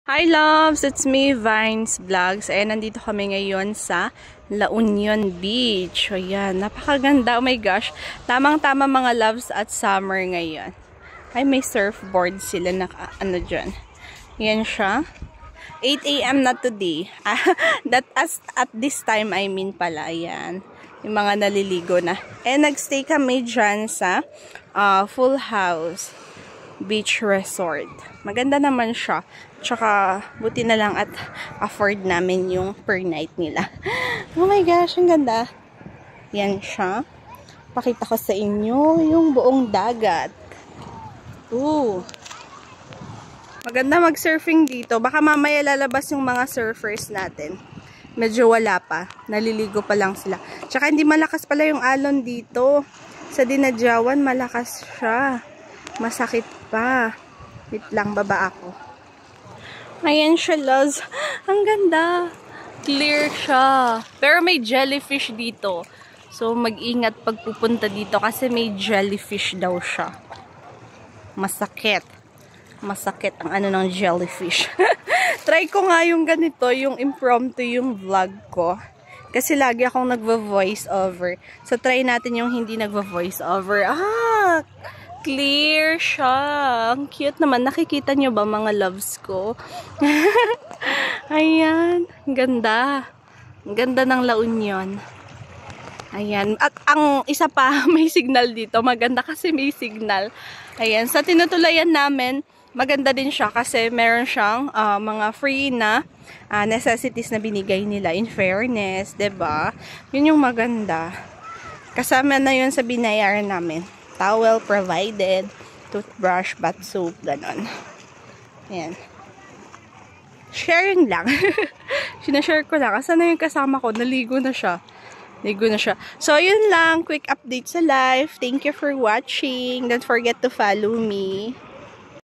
Hi loves! It's me, Vines Vlogs. Ayan, nandito kami ngayon sa La Union Beach. Ayan, napakaganda. Oh my gosh. Tamang-tama mga loves at summer ngayon. Ay, may surfboard sila na ano dyan. Ayan siya. 8 AM na today. At this time, I mean pala. Ayan. Yung mga naliligo na. And nagstay kami dyan sa Full House Beach Resort. Maganda naman siya. Tsaka, buti na lang at afford namin yung per night nila. Oh my gosh, ang ganda. Yan siya. Pakita ko sa inyo yung buong dagat. Ooh. Maganda mag-surfing dito. Baka mamaya lalabas yung mga surfers natin. Medyo wala pa. Naliligo pa lang sila. Tsaka hindi malakas pala yung alon dito. Sa Dinadjawan, malakas siya. Masakit pa. Wait lang, baba ako. Ayan siya, loves. Ang ganda. Clear siya. Pero may jellyfish dito. So, mag-ingat pag pupunta dito kasi may jellyfish daw siya. Masakit. Masakit ang ano ng jellyfish. Try ko nga yung ganito, yung impromptu yung vlog ko. Kasi lagi akong nagvo-voice over. So, try natin yung hindi nagvo-voice over. Clear siya. Ang cute naman. Nakikita nyo ba mga loves ko? Ayan. Ganda. Ganda ng La Union. Ayan. At ang isa pa, may signal dito. Maganda kasi may signal. Ayan. Sa tinutulayan namin, maganda din siya kasi meron siyang mga free na necessities na binigay nila. In fairness, 'di ba? Yun yung maganda. Kasama na yun sa binayaran namin. Towel provided, toothbrush, bath soap, ganon. Ayan. Sharing lang. Sinashare ko lang. Asan na yung kasama ko? Naligo na siya. Ligo na siya. So, yun lang. Quick update sa life. Thank you for watching. Don't forget to follow me.